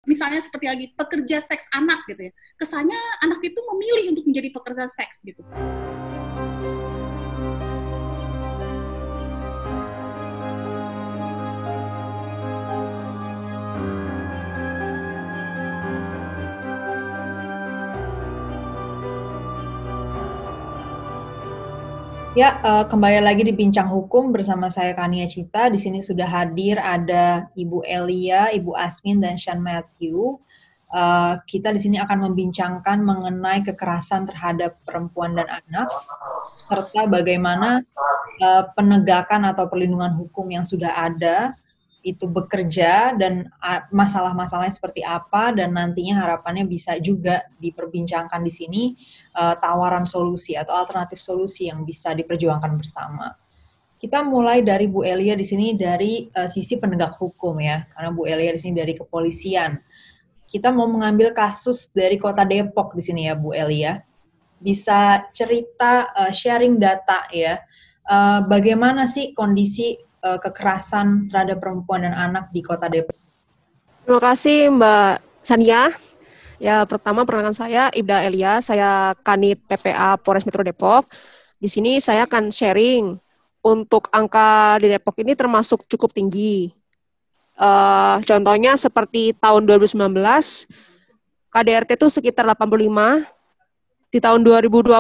misalnya seperti lagi pekerja seks anak gitu ya, kesannya anak itu memilih untuk menjadi pekerja seks gitu. Ya, kembali lagi di Bincang Hukum bersama saya Kania Cita. Di sini sudah hadir ada Ibu Elia, Ibu Asmin, dan Sean Matthew. Kita di sini akan membincangkan mengenai kekerasan terhadap perempuan dan anak, serta bagaimana penegakan atau perlindungan hukum yang sudah ada itu bekerja dan masalah-masalahnya seperti apa, dan nantinya harapannya bisa juga diperbincangkan di sini tawaran solusi atau alternatif solusi yang bisa diperjuangkan bersama. Kita mulai dari Bu Elia di sini dari sisi penegak hukum ya, karena Bu Elia di sini dari kepolisian. Kita mau mengambil kasus dari Kota Depok di sini ya Bu Elia. Bisa cerita sharing data ya. Bagaimana sih kondisi kekerasan terhadap perempuan dan anak di Kota Depok? Terima kasih Mbak Sania. Ya, pertama perkenalkan saya Ibda Elia, saya Kanit PPA Polres Metro Depok. Di sini saya akan sharing untuk angka di Depok ini termasuk cukup tinggi. Contohnya seperti tahun 2019, KDRT itu sekitar 85. Di tahun 2020,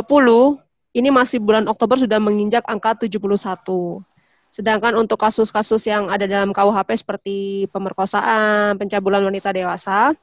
ini masih bulan Oktober sudah menginjak angka 71. Sedangkan untuk kasus-kasus yang ada dalam KUHP seperti pemerkosaan, pencabulan wanita dewasa,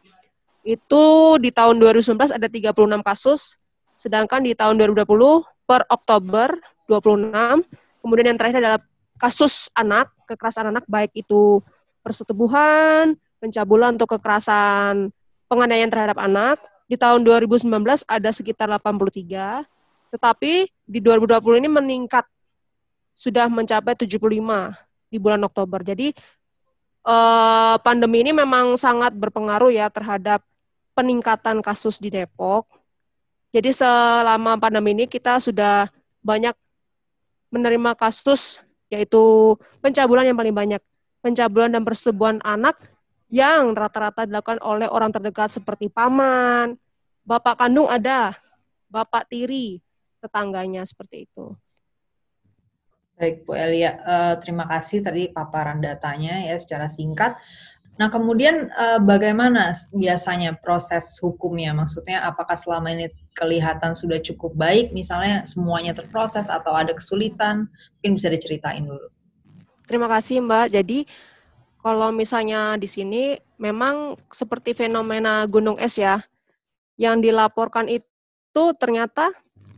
itu di tahun 2019 ada 36 kasus, sedangkan di tahun 2020 per Oktober 26, kemudian yang terakhir adalah kasus anak, kekerasan anak, baik itu persetubuhan, pencabulan atau kekerasan penganiayaan terhadap anak. Di tahun 2019 ada sekitar 83, tetapi di 2020 ini meningkat, sudah mencapai 75 di bulan Oktober. Jadi pandemi ini memang sangat berpengaruh ya terhadap peningkatan kasus di Depok. Jadi selama pandemi ini kita sudah banyak menerima kasus, yaitu pencabulan yang paling banyak. Pencabulan dan persetubuhan anak yang rata-rata dilakukan oleh orang terdekat seperti paman, bapak kandung ada, bapak tiri, tetangganya, seperti itu. Baik Bu Elia, terima kasih tadi paparan datanya ya secara singkat. Nah kemudian bagaimana biasanya proses hukumnya? Maksudnya apakah selama ini kelihatan sudah cukup baik, misalnya semuanya terproses atau ada kesulitan? Mungkin bisa diceritain dulu. Terima kasih Mbak. Jadi kalau misalnya di sini memang seperti fenomena gunung es ya, yang dilaporkan itu ternyata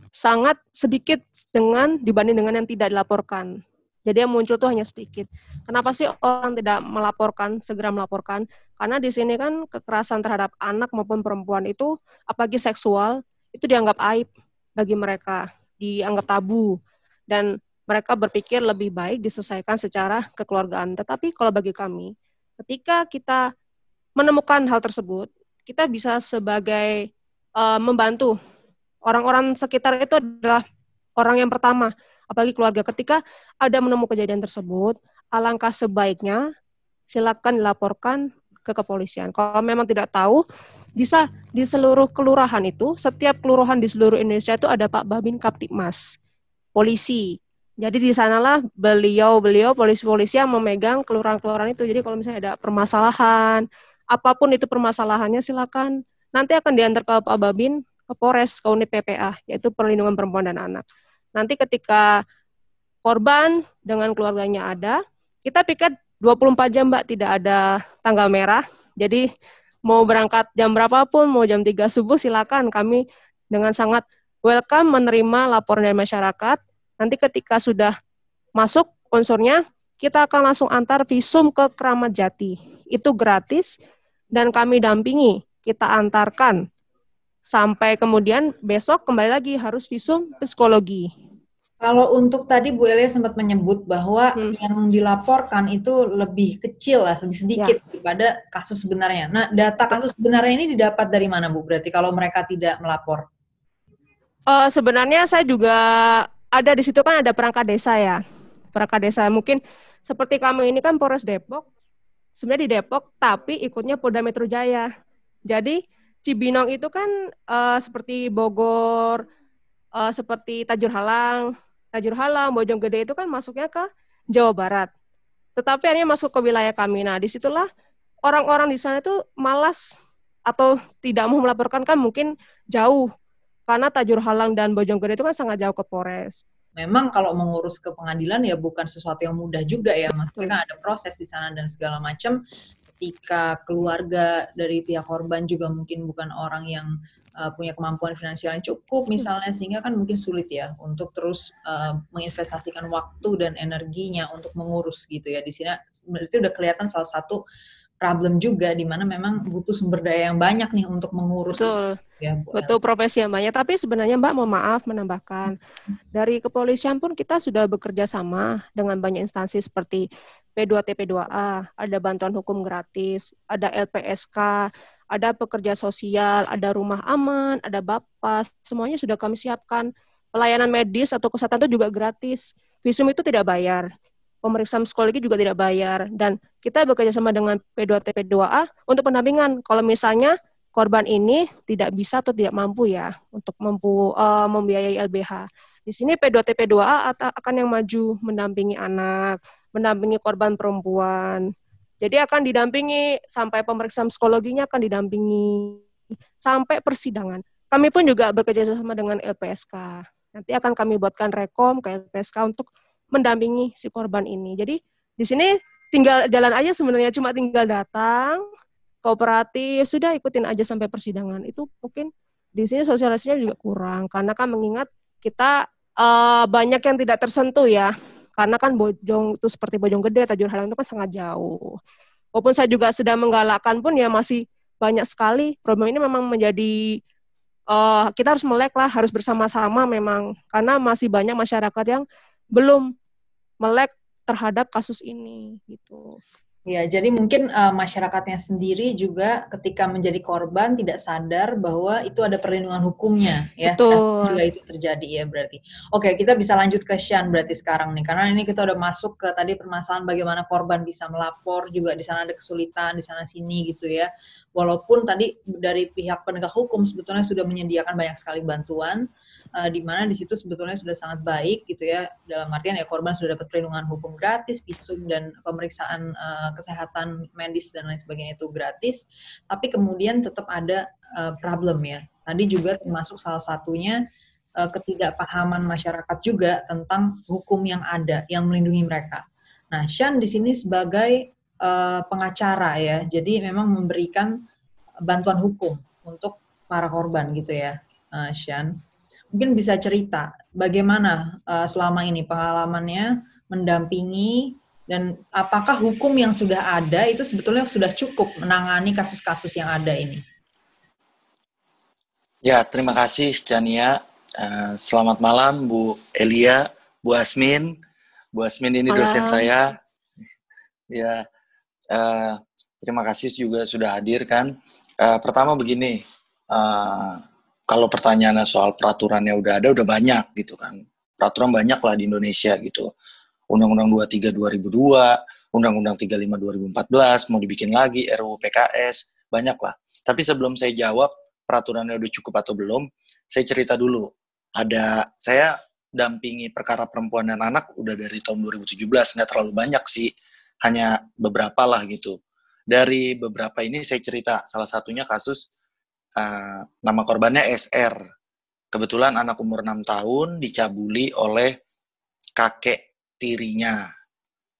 sangat sedikit dibanding dengan yang tidak dilaporkan. Jadi yang muncul tuh hanya sedikit. Kenapa sih orang tidak melaporkan, segera melaporkan? Karena di sini kan kekerasan terhadap anak maupun perempuan itu, apalagi seksual, itu dianggap aib bagi mereka, dianggap tabu. Dan mereka berpikir lebih baik diselesaikan secara kekeluargaan. Tetapi kalau bagi kami, ketika kita menemukan hal tersebut, kita bisa sebagai membantu. Orang-orang sekitar itu adalah orang yang pertama, apalagi keluarga. Ketika ada menemukan kejadian tersebut, alangkah sebaiknya silakan dilaporkan ke kepolisian. Kalau memang tidak tahu, bisa di seluruh kelurahan itu, setiap kelurahan di seluruh Indonesia itu ada Pak Babin Kaptipmas, polisi. Jadi di sanalah beliau polisi-polisi yang memegang kelurahan-kelurahan itu. Jadi kalau misalnya ada permasalahan, apapun itu permasalahannya, silakan. Nanti akan diantar ke Pak Babin, ke Polres, ke unit PPA, yaitu perlindungan perempuan dan anak. Nanti ketika korban dengan keluarganya ada, kita piket 24 jam Mbak, tidak ada tanggal merah. Jadi mau berangkat jam berapapun, mau jam 3 subuh silakan, kami dengan sangat welcome menerima laporan dari masyarakat. Nanti ketika sudah masuk unsurnya, kita akan langsung antar visum ke Kramat Jati. Itu gratis dan kami dampingi, kita antarkan. Sampai kemudian besok kembali lagi harus visum psikologi. Kalau untuk tadi Bu Elia sempat menyebut bahwa yang dilaporkan itu lebih kecil lah, lebih sedikit daripada kasus sebenarnya. Nah, data kasus sebenarnya ini didapat dari mana Bu? Berarti kalau mereka tidak melapor? Sebenarnya saya juga ada di situ, kan ada perangkat desa ya. Perangkat desa mungkin seperti kamu ini kan Polres Depok. sebenarnya di Depok, tapi ikutnya Polda Metro Jaya. Jadi Cibinong itu kan seperti Bogor, seperti Tajur Halang, Bojonggede itu kan masuknya ke Jawa Barat. Tetapi akhirnya masuk ke wilayah kami. Nah, disitulah orang-orang di sana itu malas atau tidak mau melaporkan, kan mungkin jauh. Karena Tajur Halang dan Bojonggede itu kan sangat jauh ke Polres. Memang kalau mengurus ke pengadilan ya bukan sesuatu yang mudah juga ya, maksudnya kan ada proses di sana dan segala macam. Ketika keluarga dari pihak korban juga mungkin bukan orang yang punya kemampuan finansial yang cukup misalnya, sehingga kan mungkin sulit ya untuk terus menginvestasikan waktu dan energinya untuk mengurus gitu ya. Di sini berarti udah kelihatan salah satu problem juga di mana memang butuh sumber daya yang banyak nih untuk mengurus. Betul. Ya, Betul, profesi yang banyak. Tapi sebenarnya Mbak, mohon maaf menambahkan, dari kepolisian pun kita sudah bekerja sama dengan banyak instansi seperti P2T, P2A, ada bantuan hukum gratis, ada LPSK, ada pekerja sosial, ada rumah aman, ada Bapas, semuanya sudah kami siapkan. Pelayanan medis atau kesehatan itu juga gratis. Visum itu tidak bayar. Pemeriksaan psikologi juga tidak bayar. Dan kita bekerja sama dengan P2T, P2A untuk pendampingan. Kalau misalnya korban ini tidak bisa atau tidak mampu ya untuk membiayai LBH. Di sini P2T, P2A akan yang maju mendampingi anak, mendampingi korban perempuan. Jadi akan didampingi sampai pemeriksaan psikologinya, akan didampingi sampai persidangan. Kami pun juga bekerja sama dengan LPSK. Nanti akan kami buatkan rekom ke LPSK untuk mendampingi si korban ini. Jadi di sini tinggal jalan aja sebenarnya, cuma tinggal datang, kooperatif, sudah ikutin aja sampai persidangan. Itu mungkin di sini sosialisasinya juga kurang, karena kan mengingat kita banyak yang tidak tersentuh ya, karena kan Bojong itu seperti Bojonggede, Tajur Halang itu kan sangat jauh. Walaupun saya juga sedang menggalakkan pun ya masih banyak sekali. Problem ini memang menjadi, kita harus melek lah, harus bersama-sama memang, karena masih banyak masyarakat yang belum melek terhadap kasus ini gitu. Ya, jadi mungkin masyarakatnya sendiri juga ketika menjadi korban tidak sadar bahwa itu ada perlindungan hukumnya, ya. Betul. Bila itu terjadi ya berarti. Oke, kita bisa lanjut ke Shan berarti sekarang nih, karena ini kita udah masuk ke tadi permasalahan bagaimana korban bisa melapor, juga di sana ada kesulitan di sana sini gitu ya. Walaupun tadi dari pihak penegak hukum sebetulnya sudah menyediakan banyak sekali bantuan, di mana di situ sebetulnya sudah sangat baik gitu ya, dalam artian ya korban sudah dapat perlindungan hukum gratis, visum dan pemeriksaan kesehatan medis dan lain sebagainya itu gratis, tapi kemudian tetap ada problem ya. Tadi juga termasuk salah satunya ketidakpahaman masyarakat juga tentang hukum yang ada yang melindungi mereka. Nah, Shan di sini sebagai pengacara ya, jadi memang memberikan bantuan hukum untuk para korban gitu ya, Shan. Mungkin bisa cerita bagaimana selama ini pengalamannya mendampingi dan apakah hukum yang sudah ada itu sebetulnya sudah cukup menangani kasus-kasus yang ada ini? Ya, terima kasih Chania. Selamat malam Bu Elia, Bu Asmin. Bu Asmin ini dosen saya. Ya, terima kasih juga sudah hadir kan. Pertama begini, kalau pertanyaannya soal peraturannya udah banyak gitu kan. Peraturan banyak lah di Indonesia gitu. Undang-Undang 23 2002, Undang-Undang 35 2014, mau dibikin lagi, RUU PKS, banyak lah. Tapi sebelum saya jawab peraturannya udah cukup atau belum, saya cerita dulu. Saya dampingi perkara perempuan dan anak udah dari tahun 2017, nggak terlalu banyak sih, hanya beberapa lah gitu. Dari beberapa ini saya cerita, salah satunya kasus nama korbannya SR. Kebetulan anak umur 6 tahun dicabuli oleh kakek tirinya.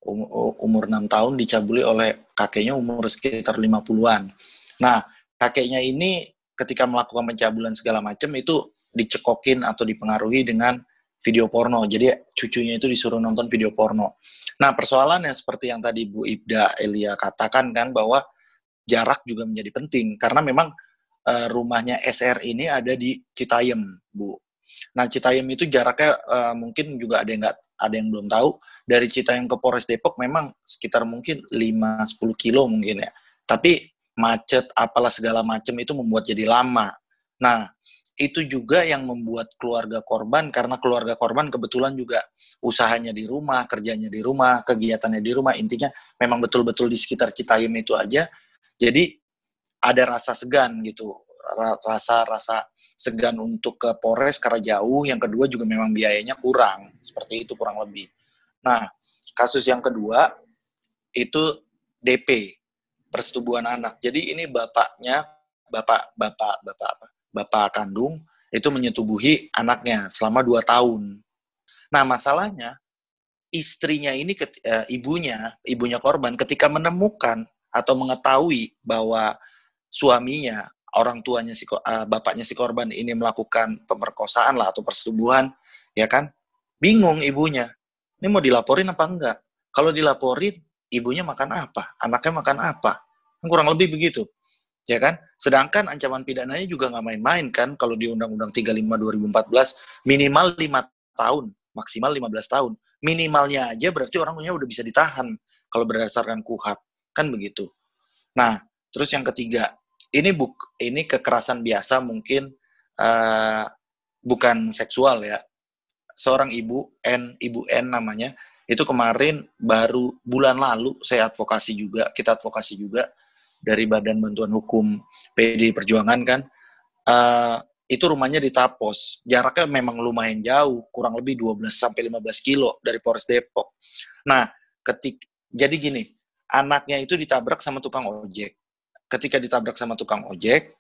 Umur 6 tahun dicabuli oleh kakeknya umur sekitar 50-an. Nah, kakeknya ini ketika melakukan pencabulan segala macam itu dicekokin atau dipengaruhi dengan video porno. Jadi cucunya itu disuruh nonton video porno. Nah, persoalannya seperti yang tadi Bu Ibda Elia katakan kan, bahwa jarak juga menjadi penting. Karena memang rumahnya SR ini ada di Citayam, Bu. Nah, Citayam itu jaraknya mungkin juga ada yang belum tahu. Dari Citayam ke Polres Depok memang sekitar mungkin 5-10 kilo mungkin ya. Tapi macet, apalah segala macam itu membuat jadi lama. Nah, itu juga yang membuat keluarga korban, karena keluarga korban kebetulan juga usahanya di rumah, kerjanya di rumah, kegiatannya di rumah, intinya memang betul-betul di sekitar Citayam itu aja. Jadi ada rasa segan gitu, rasa segan untuk ke Polres karena jauh. Yang kedua juga memang biayanya kurang, seperti itu kurang lebih. Nah, kasus yang kedua itu DP, persetubuhan anak. Jadi ini bapaknya, bapak kandung itu menyetubuhi anaknya selama 2 tahun. Nah, masalahnya istrinya ini, ibunya korban ketika menemukan atau mengetahui bahwa suaminya, orang tuanya bapaknya si korban ini melakukan pemerkosaan lah atau persetubuhan, ya kan? Bingung ibunya. Ini mau dilaporin apa enggak? Kalau dilaporin, ibunya makan apa? Anaknya makan apa? Kurang lebih begitu. Ya kan? Sedangkan ancaman pidananya juga nggak main-main kan, kalau di Undang-Undang 35 2014 minimal 5 tahun, maksimal 15 tahun. Minimalnya aja berarti orangnya udah bisa ditahan kalau berdasarkan KUHP, kan begitu. Nah, terus yang ketiga, ini kekerasan biasa mungkin, bukan seksual ya. Seorang ibu N namanya, itu kemarin baru bulan lalu kita advokasi juga dari Badan Bantuan Hukum PDI Perjuangan kan, itu rumahnya di Tapos. Jaraknya memang lumayan jauh, kurang lebih 12-15 kilo dari Polres Depok. Nah, jadi gini, anaknya itu ditabrak sama tukang ojek. Ketika ditabrak sama tukang ojek,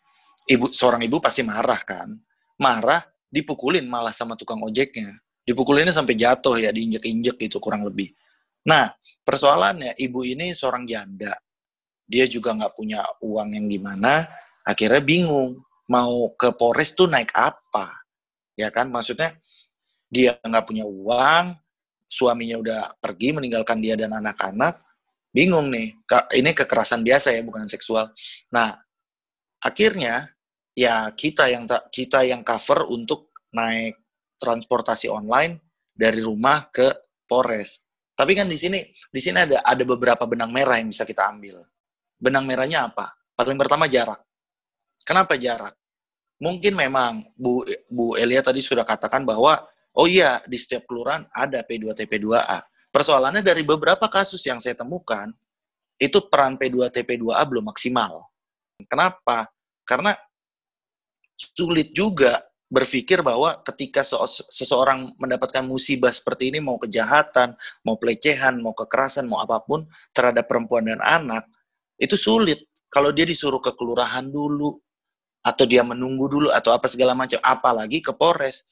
seorang ibu pasti marah kan. Marah, dipukulin malah sama tukang ojeknya. Dipukulinnya sampai jatuh ya, diinjek-injek gitu kurang lebih. Nah, persoalannya ibu ini seorang janda. Dia juga nggak punya uang yang gimana, akhirnya bingung mau ke Polres tuh naik apa, ya kan? Maksudnya dia nggak punya uang, suaminya udah pergi meninggalkan dia dan anak-anak, bingung nih. Ini kekerasan biasa ya, bukan seksual. Nah, akhirnya ya kita yang cover untuk naik transportasi online dari rumah ke Polres. Tapi kan di sini ada beberapa benang merah yang bisa kita ambil. Benang merahnya apa? Paling pertama jarak. Kenapa jarak? Mungkin memang Bu Elia tadi sudah katakan bahwa oh iya di setiap kelurahan ada P2 TP2A. Persoalannya dari beberapa kasus yang saya temukan itu peran P2 TP2A belum maksimal. Kenapa? Karena sulit juga berpikir bahwa ketika seseorang mendapatkan musibah seperti ini, mau kejahatan, mau pelecehan, mau kekerasan, mau apapun terhadap perempuan dan anak, itu sulit kalau dia disuruh ke kelurahan dulu, atau dia menunggu dulu, atau apa segala macam, apalagi ke Polres.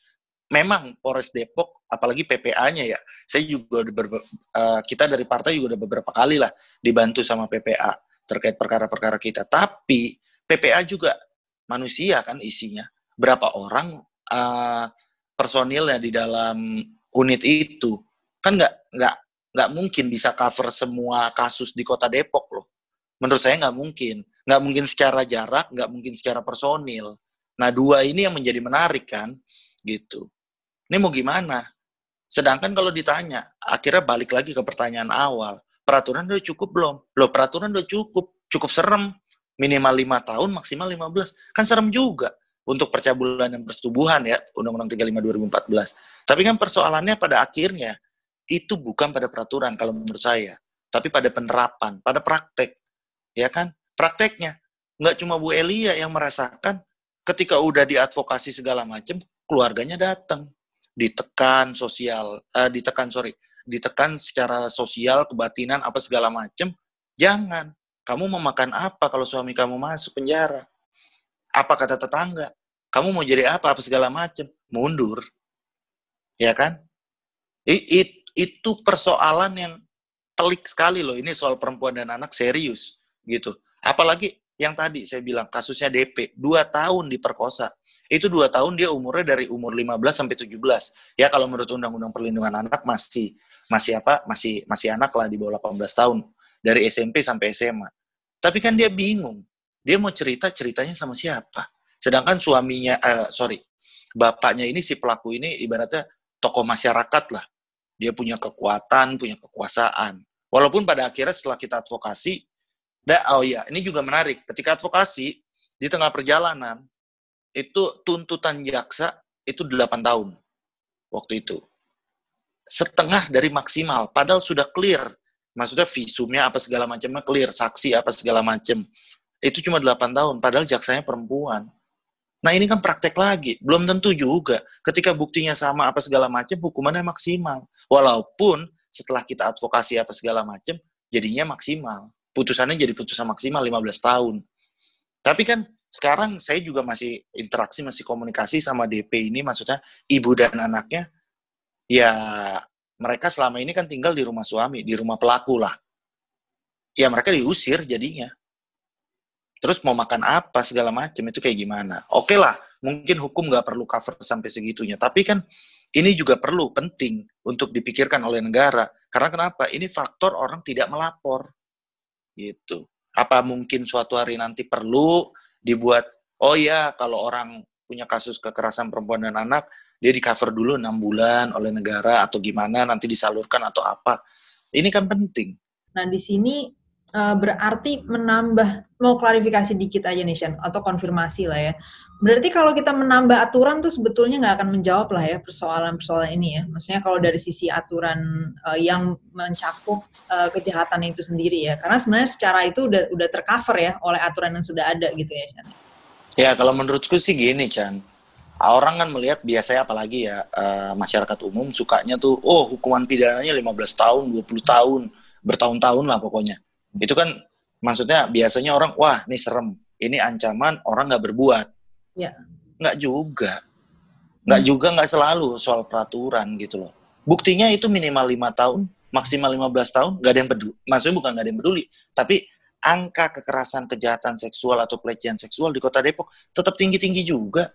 Memang Polres Depok, apalagi PPA-nya ya, saya juga kita dari partai juga udah beberapa kali lah dibantu sama PPA terkait perkara-perkara kita. Tapi PPA juga manusia kan isinya. Berapa orang personilnya di dalam unit itu, kan nggak mungkin bisa cover semua kasus di Kota Depok loh. Menurut saya nggak mungkin secara jarak, nggak mungkin secara personil. Nah, dua ini yang menjadi menarik kan, gitu. Ini mau gimana? Sedangkan kalau ditanya, akhirnya balik lagi ke pertanyaan awal, peraturan udah cukup belum? Loh, peraturan udah cukup serem, minimal 5 tahun, maksimal 15. Kan serem juga untuk percabulan dan persetubuhan ya, Undang-Undang 35 2014. Tapi kan persoalannya pada akhirnya, itu bukan pada peraturan kalau menurut saya, tapi pada penerapan, pada praktek. Ya kan? Prakteknya. Nggak cuma Bu Elia yang merasakan ketika udah diadvokasi segala macam, keluarganya datang. Ditekan secara sosial, kebatinan, apa segala macam. Jangan. Kamu mau makan apa kalau suami kamu masuk penjara? Apa kata tetangga? Kamu mau jadi apa segala macam? Mundur. Ya kan? Itu persoalan yang pelik sekali loh. Ini soal perempuan dan anak serius. Gitu. Apalagi yang tadi saya bilang kasusnya DP 2 tahun diperkosa. Itu 2 tahun dia umurnya dari umur 15 sampai 17. Ya kalau menurut Undang-Undang Perlindungan Anak masih anak lah di bawah 18 tahun dari SMP sampai SMA. Tapi kan dia bingung. Dia mau ceritanya sama siapa? Sedangkan bapaknya ini, si pelaku ini ibaratnya tokoh masyarakat lah. Dia punya kekuatan, punya kekuasaan. Walaupun pada akhirnya setelah kita advokasi, ini juga menarik. Ketika advokasi, di tengah perjalanan, itu tuntutan jaksa itu 8 tahun waktu itu. Setengah dari maksimal, padahal sudah clear. Maksudnya visumnya apa segala macamnya clear, saksi apa segala macam. Itu cuma 8 tahun, padahal jaksanya perempuan. Nah ini kan praktek lagi, belum tentu juga. Ketika buktinya sama apa segala macam, hukumannya maksimal. Walaupun setelah kita advokasi apa segala macam, jadinya maksimal. Putusannya jadi putusan maksimal 15 tahun. Tapi kan sekarang saya juga masih interaksi, masih komunikasi sama DP ini, maksudnya ibu dan anaknya. Ya, mereka selama ini kan tinggal di rumah suami, di rumah pelaku lah. Ya, mereka diusir jadinya. Terus mau makan apa, segala macam, itu kayak gimana. Oke lah, mungkin hukum nggak perlu cover sampai segitunya. Tapi kan, ini juga perlu, penting untuk dipikirkan oleh negara. Karena kenapa? Ini faktor orang tidak melapor. Gitu. Apa mungkin suatu hari nanti perlu dibuat, oh ya, kalau orang punya kasus kekerasan perempuan dan anak, dia di-cover dulu 6 bulan oleh negara atau gimana, nanti disalurkan atau apa. Ini kan penting. Nah, di sini berarti menambah, mau klarifikasi dikit aja nih, Shan, atau konfirmasi lah ya. Berarti kalau kita menambah aturan tuh sebetulnya nggak akan menjawab lah ya persoalan-persoalan ini ya. Maksudnya kalau dari sisi aturan yang mencakup kejahatan itu sendiri ya. Karena sebenarnya secara itu udah tercover ya oleh aturan yang sudah ada gitu ya, Shan. Ya, kalau menurutku sih gini, Chan. Orang kan melihat biasanya apalagi ya masyarakat umum sukanya tuh hukuman pidananya 15 tahun, 20 tahun, bertahun-tahun lah pokoknya. Itu kan maksudnya biasanya orang wah ini serem, ini ancaman orang nggak berbuat. Ya. Nggak juga nggak selalu soal peraturan gitu loh. Buktinya itu minimal 5 tahun, maksimal 15 tahun, nggak ada yang peduli. Maksudnya bukan nggak ada yang peduli, tapi angka kekerasan kejahatan seksual atau pelecehan seksual di Kota Depok tetap tinggi-tinggi juga.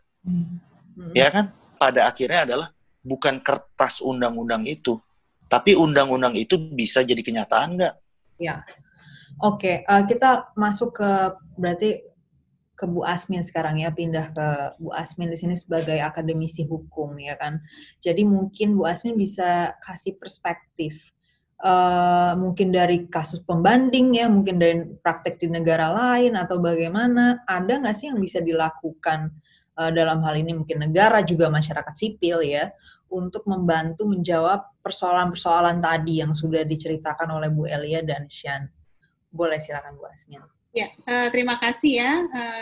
Ya kan, pada akhirnya adalah bukan kertas undang-undang itu, tapi undang-undang itu bisa jadi kenyataan nggak? Ya, oke. Kita masuk ke berarti ke Bu Asmin sekarang ya, pindah ke Bu Asmin di sini sebagai akademisi hukum ya kan. Jadi mungkin Bu Asmin bisa kasih perspektif, mungkin dari kasus pembanding ya, mungkin dari praktek di negara lain atau bagaimana. Ada nggak sih yang bisa dilakukan dalam hal ini mungkin negara juga masyarakat sipil ya untuk membantu menjawab persoalan-persoalan tadi yang sudah diceritakan oleh Bu Elia dan Shan. Boleh silakan Bu Asmin. Ya, terima kasih ya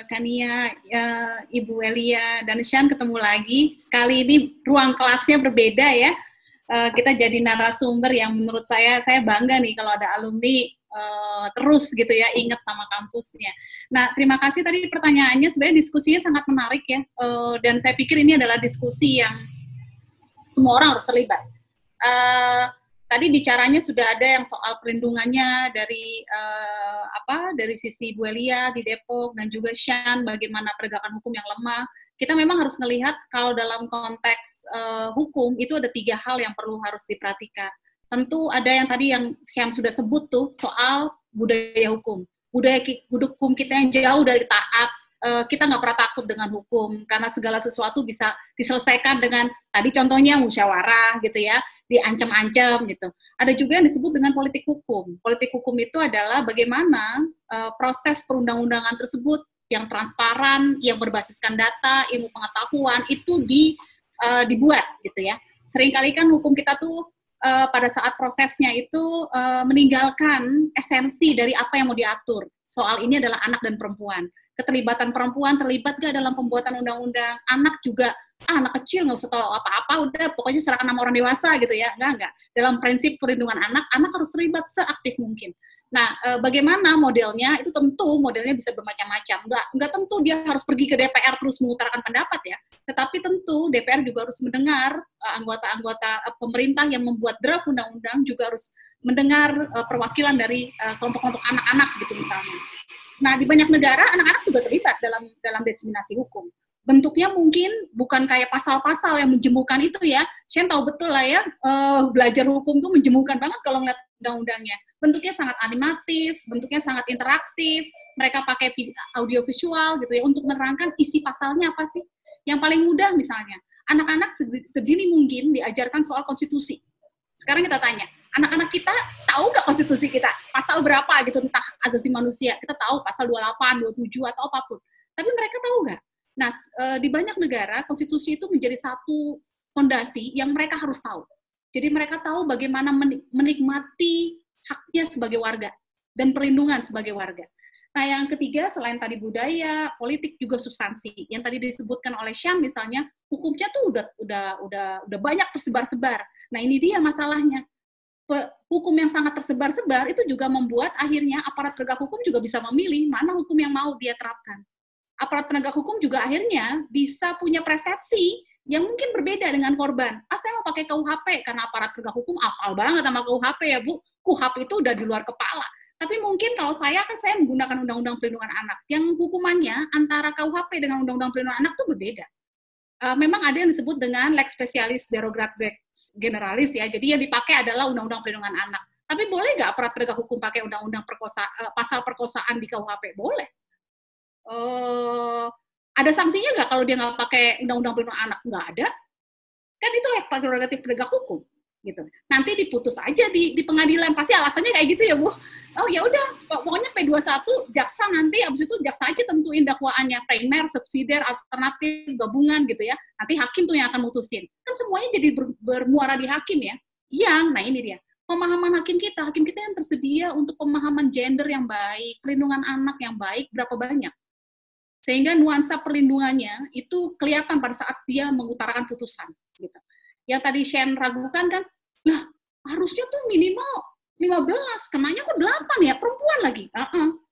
Kania, Ibu Elia dan Shan, ketemu lagi. Sekali ini ruang kelasnya berbeda ya. Kita jadi narasumber yang menurut saya bangga nih kalau ada alumni terus gitu ya, ingat sama kampusnya. Nah, terima kasih tadi pertanyaannya, sebenarnya diskusinya sangat menarik ya, dan saya pikir ini adalah diskusi yang semua orang harus terlibat. Tadi bicaranya sudah ada yang soal perlindungannya dari dari sisi Bu Elia di Depok dan juga Shan, bagaimana penegakan hukum yang lemah. Kita memang harus melihat kalau dalam konteks hukum itu ada 3 hal yang perlu harus diperhatikan. Tentu ada yang tadi yang Shan sudah sebut tuh soal budaya hukum. Budaya hukum kita yang jauh dari taat, kita nggak pernah takut dengan hukum, karena segala sesuatu bisa diselesaikan dengan, tadi contohnya musyawarah gitu ya, diancam-ancam gitu. Ada juga yang disebut dengan politik hukum. Politik hukum itu adalah bagaimana proses perundang-undangan tersebut yang transparan, yang berbasiskan data, ilmu pengetahuan, itu dibuat gitu ya. Seringkali kan hukum kita tuh pada saat prosesnya itu meninggalkan esensi dari apa yang mau diatur. Soal ini adalah anak dan perempuan. Keterlibatan perempuan terlibat gak dalam pembuatan undang-undang? Anak juga, anak kecil nggak usah tahu apa-apa, udah pokoknya serahkan sama orang dewasa gitu ya. Enggak. Dalam prinsip perlindungan anak harus terlibat seaktif mungkin. Nah, bagaimana modelnya? Itu tentu modelnya bisa bermacam-macam. Enggak tentu dia harus pergi ke DPR terus mengutarakan pendapat ya. Tetapi tentu DPR juga harus mendengar anggota-anggota pemerintah yang membuat draft undang-undang, juga harus mendengar perwakilan dari kelompok-kelompok anak-anak gitu misalnya. Nah, di banyak negara anak-anak juga terlibat dalam diseminasi hukum. Bentuknya mungkin bukan kayak pasal-pasal yang menjemukan itu ya. Shen tahu betul lah ya, belajar hukum tuh menjemukan banget kalau ngeliat undang-undangnya. Bentuknya sangat animatif, bentuknya sangat interaktif, mereka pakai audio visual gitu ya untuk menerangkan isi pasalnya apa sih. Yang paling mudah misalnya, anak-anak sedini mungkin diajarkan soal konstitusi. Sekarang kita tanya, anak-anak kita tahu nggak konstitusi kita? Pasal berapa gitu tentang asasi manusia? Kita tahu pasal 28, 27 atau apapun. Tapi mereka tahu nggak? Nah, di banyak negara konstitusi itu menjadi satu fondasi yang mereka harus tahu. Jadi mereka tahu bagaimana menikmati haknya sebagai warga dan perlindungan sebagai warga. Nah, yang ketiga selain tadi budaya, politik juga substansi. Yang tadi disebutkan oleh Syam misalnya, hukumnya tuh udah banyak tersebar-sebar. Nah, ini dia masalahnya. Hukum yang sangat tersebar-sebar itu juga membuat akhirnya aparat penegak hukum juga bisa memilih mana hukum yang mau dia terapkan. Aparat penegak hukum juga akhirnya bisa punya persepsi yang mungkin berbeda dengan korban. Saya mau pakai KUHP karena aparat penegak hukum apal banget sama KUHP ya Bu. KUHP itu udah di luar kepala. Tapi mungkin kalau saya menggunakan Undang-Undang Perlindungan Anak, yang hukumannya antara KUHP dengan Undang-Undang Perlindungan Anak itu berbeda. Memang ada yang disebut dengan lex specialis derogat lex generalis ya, jadi yang dipakai adalah Undang-Undang Perlindungan Anak. Tapi boleh nggak aparat penegak hukum pakai Undang-Undang pasal perkosaan di KUHP? Boleh. Ada sanksinya nggak kalau dia nggak pakai Undang-Undang Perlindungan Anak? Nggak ada. Kan itu hak prerogatif penegak hukum. Gitu. Nanti diputus aja di pengadilan, pasti alasannya kayak gitu ya Bu. Oh ya udah, pokoknya P21 jaksa nanti abis itu jaksa aja tentuin dakwaannya, primer, subsidiar, alternatif, gabungan gitu ya. Nanti hakim tuh yang akan mutusin. Kan semuanya jadi bermuara di hakim ya. Nah ini dia. Pemahaman hakim kita yang tersedia untuk pemahaman gender yang baik, perlindungan anak yang baik, berapa banyak. Sehingga nuansa perlindungannya itu kelihatan pada saat dia mengutarakan putusan gitu. Yang tadi Shen ragukan kan, lah harusnya tuh minimal 15, kenanya kok 8 ya, perempuan lagi.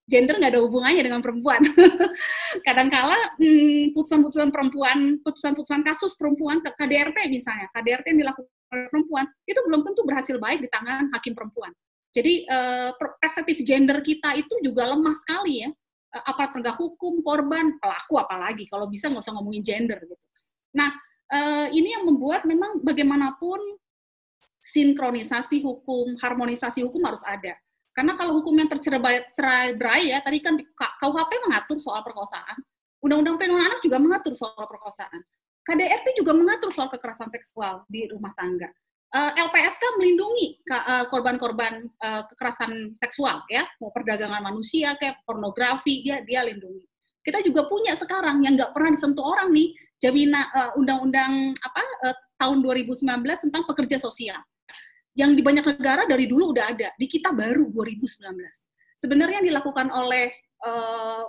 Gender nggak ada hubungannya dengan perempuan. Kadangkala putusan-putusan perempuan, putusan-putusan kasus perempuan, KDRT misalnya, KDRT yang dilakukan oleh perempuan, itu belum tentu berhasil baik di tangan hakim perempuan. Jadi perspektif gender kita itu juga lemah sekali ya. Aparat penegak hukum, korban, pelaku apalagi, kalau bisa nggak usah ngomongin gender gitu. Nah, ini yang membuat memang bagaimanapun sinkronisasi hukum, harmonisasi hukum harus ada. Karena kalau hukum yang tercerai-berai ya, tadi kan KUHP mengatur soal perkosaan, Undang-Undang Perlindungan Anak juga mengatur soal perkosaan, KDRT juga mengatur soal kekerasan seksual di rumah tangga, LPSK melindungi korban-korban kekerasan seksual ya, mau perdagangan manusia kayak pornografi dia lindungi. Kita juga punya sekarang yang nggak pernah disentuh orang nih, jaminan undang-undang tahun 2019 tentang pekerja sosial. Yang di banyak negara dari dulu udah ada, di kita baru 2019. Sebenarnya yang dilakukan oleh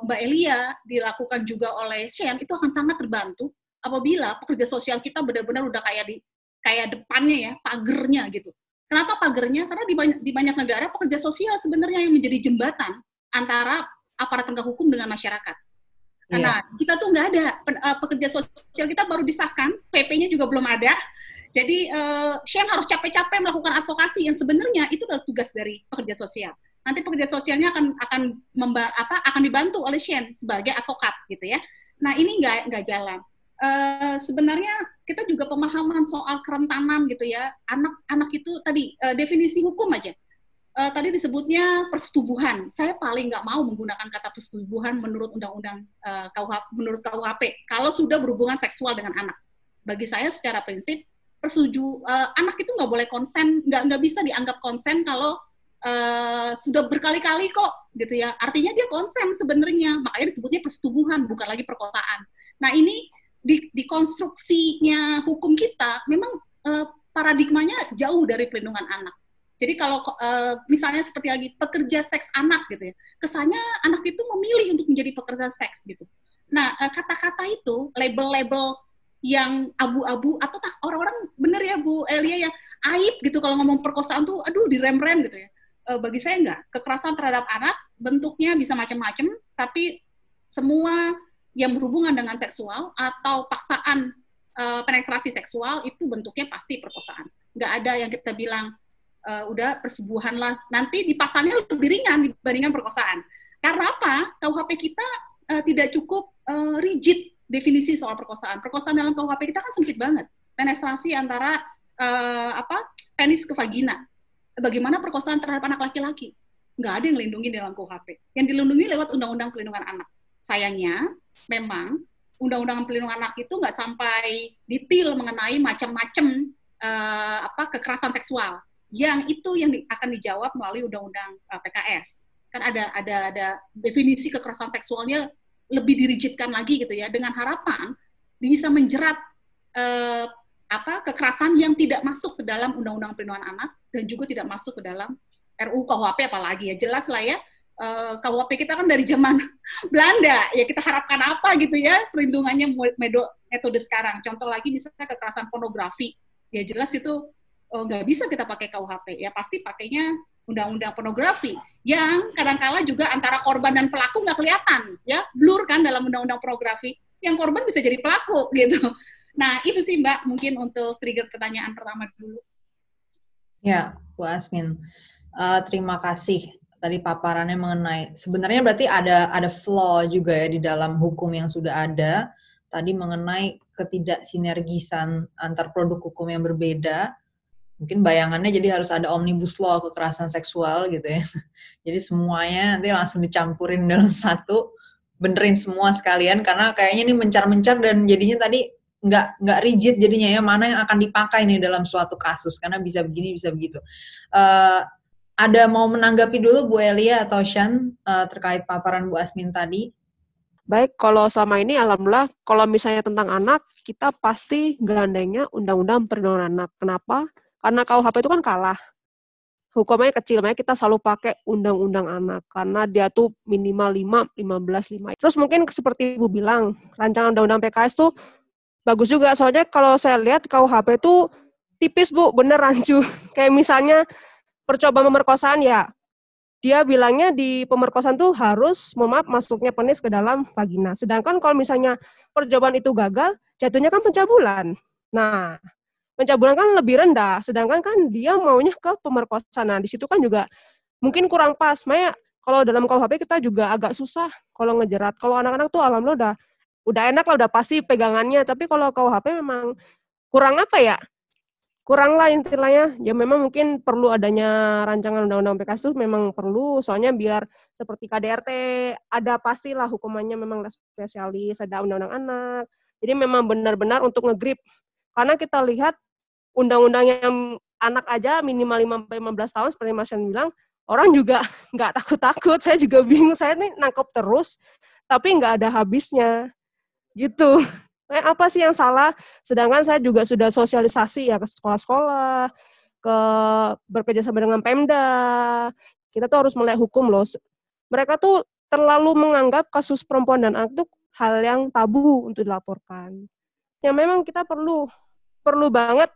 Mbak Elia, dilakukan juga oleh Shen, itu akan sangat terbantu apabila pekerja sosial kita benar-benar udah kayak depannya ya, pagernya gitu. Kenapa pagernya? Karena di banyak negara pekerja sosial sebenarnya yang menjadi jembatan antara aparat penegak hukum dengan masyarakat. Nah, kita tuh nggak ada, pekerja sosial kita baru disahkan, PP-nya juga belum ada, jadi Shen harus capek-capek melakukan advokasi yang sebenarnya itu adalah tugas dari pekerja sosial. Nanti pekerja sosialnya akan dibantu oleh Shen sebagai advokat gitu ya. Nah ini nggak jalan. Sebenarnya kita juga pemahaman soal kerentanan gitu ya, anak itu tadi definisi hukum aja. Tadi disebutnya persetubuhan. Saya paling nggak mau menggunakan kata persetubuhan menurut Undang-Undang menurut KUHP kalau sudah berhubungan seksual dengan anak. Bagi saya secara prinsip anak itu nggak boleh konsen, nggak bisa dianggap konsen kalau sudah berkali-kali kok gitu ya. Artinya dia konsen sebenarnya, makanya disebutnya persetubuhan bukan lagi perkosaan. Nah ini di konstruksinya hukum kita memang paradigmanya jauh dari perlindungan anak. Jadi kalau misalnya seperti lagi pekerja seks anak gitu ya, kesannya anak itu memilih untuk menjadi pekerja seks gitu. Nah kata-kata itu, label-label yang abu-abu atau orang-orang bener ya Bu Elia ya aib gitu kalau ngomong perkosaan tuh, aduh direm-rem gitu ya. Bagi saya enggak, kekerasan terhadap anak bentuknya bisa macam-macam, tapi semua yang berhubungan dengan seksual atau paksaan penetrasi seksual itu bentuknya pasti perkosaan. Nggak ada yang kita bilang udah persetubuhan lah, nanti di pasalnya lebih ringan dibandingkan perkosaan. Karena apa? KUHP kita tidak cukup rigid definisi soal perkosaan. Perkosaan dalam KUHP kita kan sempit banget. Penetrasi antara penis ke vagina. Bagaimana perkosaan terhadap anak laki-laki? Nggak ada yang dilindungi dalam KUHP. Yang dilindungi lewat Undang-Undang Perlindungan Anak. Sayangnya, memang Undang-Undang Perlindungan Anak itu nggak sampai detail mengenai macam-macam kekerasan seksual. Yang itu yang akan dijawab melalui Undang-Undang PKS. Kan ada definisi kekerasan seksualnya lebih dirigidkan lagi gitu ya, dengan harapan bisa menjerat kekerasan yang tidak masuk ke dalam Undang-Undang Perlindungan Anak dan juga tidak masuk ke dalam RUU KUHP apalagi ya. Jelas lah ya, KUHP kita kan dari zaman Belanda, ya kita harapkan apa gitu ya perlindungannya metode sekarang. Contoh lagi misalnya kekerasan pornografi, ya jelas itu nggak bisa kita pakai KUHP, ya pasti pakainya undang-undang pornografi yang kadang-kala juga antara korban dan pelaku nggak kelihatan, ya blur kan dalam undang-undang pornografi, yang korban bisa jadi pelaku gitu. Nah itu sih Mbak mungkin untuk trigger pertanyaan pertama dulu. Ya, Bu Asmin, terima kasih tadi paparannya mengenai sebenarnya berarti ada flaw juga ya di dalam hukum yang sudah ada tadi mengenai ketidaksinergisan antar produk hukum yang berbeda. Mungkin bayangannya jadi harus ada omnibus law kekerasan seksual gitu ya. Jadi semuanya nanti langsung dicampurin dalam satu, benerin semua sekalian karena kayaknya ini mencar-mencar dan jadinya tadi nggak rigid jadinya ya mana yang akan dipakai nih dalam suatu kasus karena bisa begini bisa begitu. Ada mau menanggapi dulu Bu Elia atau Shan terkait paparan Bu Asmin tadi? Baik, kalau selama ini alhamdulillah kalau misalnya tentang anak kita pasti gandengnya Undang-Undang Perlindungan Anak. Kenapa? Karena KUHP itu kan kalah. Hukumnya kecil, makanya kita selalu pakai Undang-Undang Anak. Karena dia tuh minimal 15. Terus mungkin seperti Ibu bilang, rancangan Undang-Undang PKS tuh bagus juga. Soalnya kalau saya lihat KUHP tuh tipis Bu, bener rancu. Kayak misalnya percobaan pemerkosaan ya, dia bilangnya di pemerkosaan tuh harus, masuknya penis ke dalam vagina. Sedangkan kalau misalnya percobaan itu gagal, jatuhnya kan pencabulan. Nah, pencabulan kan lebih rendah, sedangkan kan dia maunya ke pemerkosaan. Nah, di situ kan juga mungkin kurang pas. Makanya kalau dalam KUHP kita juga agak susah kalau ngejerat. Kalau anak-anak tuh alhamdulillah udah enak lah, udah pasti pegangannya. Tapi kalau KUHP memang kurang apa ya? Kurang lah intinya. Ya memang mungkin perlu adanya rancangan undang-undang PKS itu memang perlu. Soalnya biar seperti KDRT, ada pastilah hukumannya memang spesialis, ada undang-undang anak. Jadi memang benar-benar untuk nge-grip. Karena kita lihat undang-undang yang anak aja minimal 5-15 tahun seperti Mas Yan bilang, orang juga nggak takut-takut. Saya juga bingung, saya nih nangkep terus, tapi nggak ada habisnya. Gitu. Apa sih yang salah? Sedangkan saya juga sudah sosialisasi ya ke sekolah-sekolah, bekerjasama dengan Pemda. Kita tuh harus melihat hukum loh. Mereka tuh terlalu menganggap kasus perempuan dan anak itu hal yang tabu untuk dilaporkan. Ya memang kita perlu banget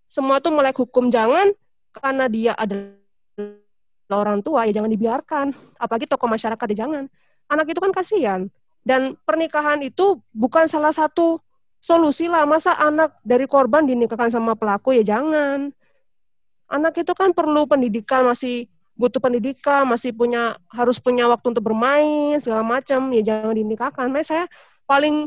semua tuh melek hukum, jangan karena dia adalah orang tua ya jangan dibiarkan, apalagi tokoh masyarakat ya jangan. Anak itu kan kasihan, dan pernikahan itu bukan salah satu solusi lah. Masa anak dari korban dinikahkan sama pelaku ya jangan. Anak itu kan perlu pendidikan, masih butuh pendidikan, harus punya waktu untuk bermain segala macam, ya jangan dinikahkan. Makanya saya paling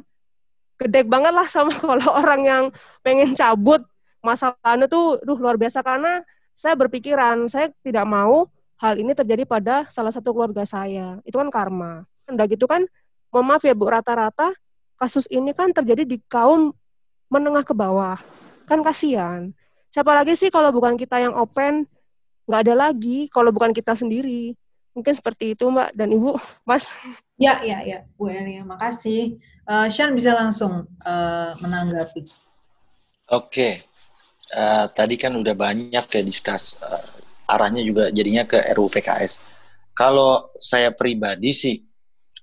gede banget lah sama kalau orang yang pengen cabut masalahnya tuh luar biasa, karena saya berpikiran saya tidak mau hal ini terjadi pada salah satu keluarga saya. Itu kan karma. Udah gitu kan, mohon maaf ya Bu, rata-rata kasus ini kan terjadi di kaum menengah ke bawah. Kan kasihan. Siapa lagi sih kalau bukan kita yang open? Nggak ada lagi kalau bukan kita sendiri. Mungkin seperti itu Mbak dan Ibu, Mas. Ya, Bu Elia, makasih. Shan bisa langsung menanggapi. Oke. Tadi kan udah banyak ya discuss, arahnya juga jadinya ke RUU PKS. Kalau saya pribadi sih,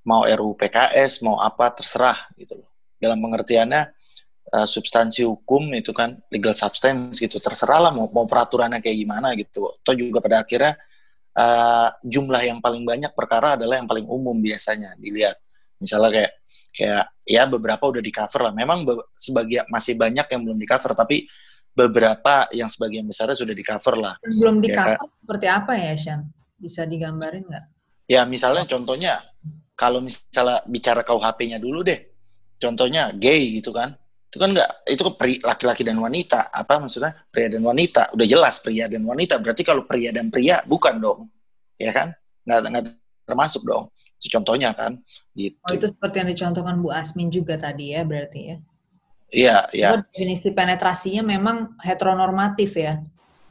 mau RUU PKS, mau apa, terserah gitu loh. Dalam pengertiannya, substansi hukum itu kan legal substance gitu, terserah lah mau peraturannya kayak gimana gitu. Atau juga pada akhirnya jumlah yang paling banyak perkara adalah yang paling umum biasanya dilihat. Misalnya kayak ya beberapa udah di cover lah. Memang sebagian masih banyak yang belum di cover, tapi beberapa yang sebagian besarnya sudah di cover lah. Belum di cover ya, seperti apa ya, Shan? Bisa digambarin nggak? Ya misalnya contohnya, kalau misalnya bicara KUHP-nya dulu deh, contohnya gay gitu kan, itu kan nggak, itu kan laki-laki dan wanita, apa maksudnya pria dan wanita, udah jelas pria dan wanita, berarti kalau pria dan pria bukan dong, ya kan, nggak termasuk dong, itu contohnya kan, gitu. Oh itu seperti yang dicontohkan Bu Asmin juga tadi ya, berarti ya? Iya. Definisi penetrasinya memang heteronormatif ya?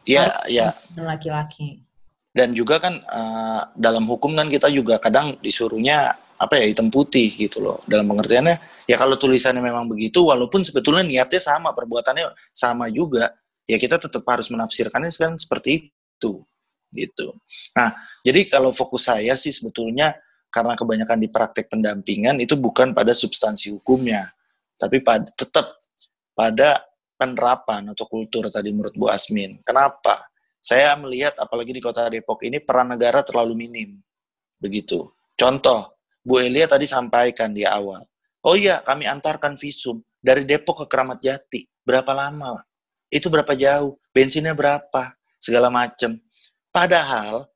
Iya. Dan laki-laki. Dan juga kan dalam hukum kan kita juga kadang disuruhnya hitam putih gitu loh. Dalam pengertiannya ya kalau tulisannya memang begitu, walaupun sebetulnya niatnya sama, perbuatannya sama juga, ya kita tetap harus menafsirkannya kan seperti itu gitu. Nah, jadi kalau fokus saya sih sebetulnya karena kebanyakan di praktek pendampingan itu bukan pada substansi hukumnya, tapi tetap pada penerapan atau kultur tadi menurut Bu Asmin. Kenapa? Saya melihat apalagi di Kota Depok ini peran negara terlalu minim. Begitu. Contoh, Bu Elia tadi sampaikan di awal. Oh iya, kami antarkan visum dari Depok ke Kramat Jati. Berapa lama? Itu berapa jauh? Bensinnya berapa? Segala macam. Padahal,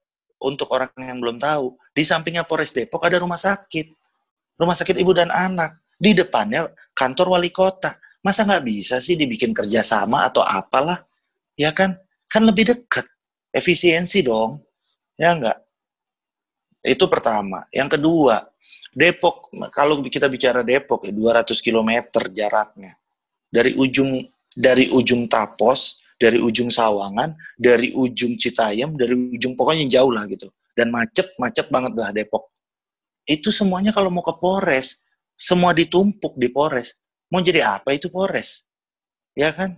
untuk orang yang belum tahu, di sampingnya Polres Depok ada rumah sakit. Rumah sakit ibu dan anak. Di depannya kantor wali kota. Masa nggak bisa sih dibikin kerjasama atau apalah? Ya kan? Kan lebih dekat. Efisiensi dong. Ya nggak? Itu pertama. Yang kedua, Depok, kalau kita bicara Depok, 200 km jaraknya. Dari ujung Tapos, dari ujung Sawangan, dari ujung Citayam, dari ujung pokoknya jauh lah gitu. Dan macet banget lah Depok. Itu semuanya kalau mau ke Polres, semua ditumpuk di Polres. Mau jadi apa itu Polres? Ya kan?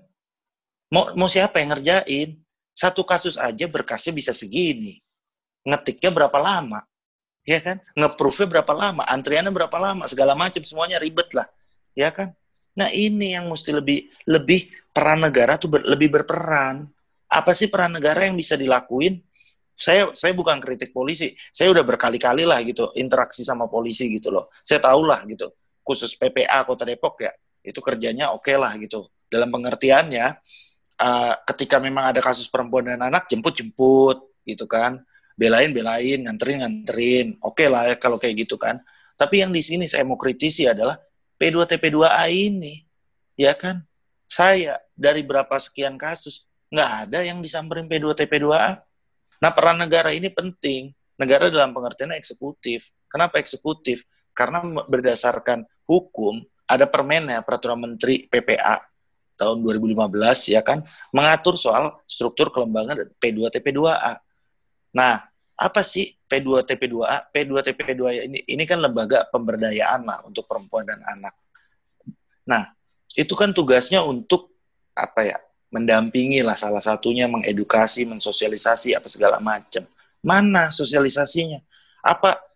Mau siapa yang ngerjain? Satu kasus aja berkasnya bisa segini. Ngetiknya berapa lama? Ya kan? Nge-proof-nya berapa lama? Antriannya berapa lama? Segala macam, semuanya ribet lah. Ya kan? Nah, ini yang mesti lebih peran negara tuh lebih berperan. Apa sih peran negara yang bisa dilakuin? Saya bukan kritik polisi. Saya udah berkali-kali lah gitu interaksi sama polisi gitu loh. Saya tahu lah gitu. Khusus PPA Kota Depok ya, itu kerjanya oke lah gitu. Dalam pengertiannya, ketika memang ada kasus perempuan dan anak, jemput gitu kan. Belain, nganterin. Oke lah ya kalau kayak gitu kan. Tapi yang di sini saya mau kritisi adalah P2TP2A ini. Ya kan? Saya dari berapa sekian kasus, nggak ada yang disamperin P2TP2A. Nah, peran negara ini penting. Negara dalam pengertian eksekutif. Kenapa eksekutif? Karena berdasarkan hukum, ada permennya, Peraturan Menteri PPA tahun 2015, ya kan, mengatur soal struktur kelembagaan P2TP2A. Nah, apa sih P2TP2A? P2TP2A ini kan lembaga pemberdayaan lah untuk perempuan dan anak. Nah, itu kan tugasnya untuk apa ya? Mendampingi lah, salah satunya mengedukasi, mensosialisasi apa segala macam. Mana sosialisasinya?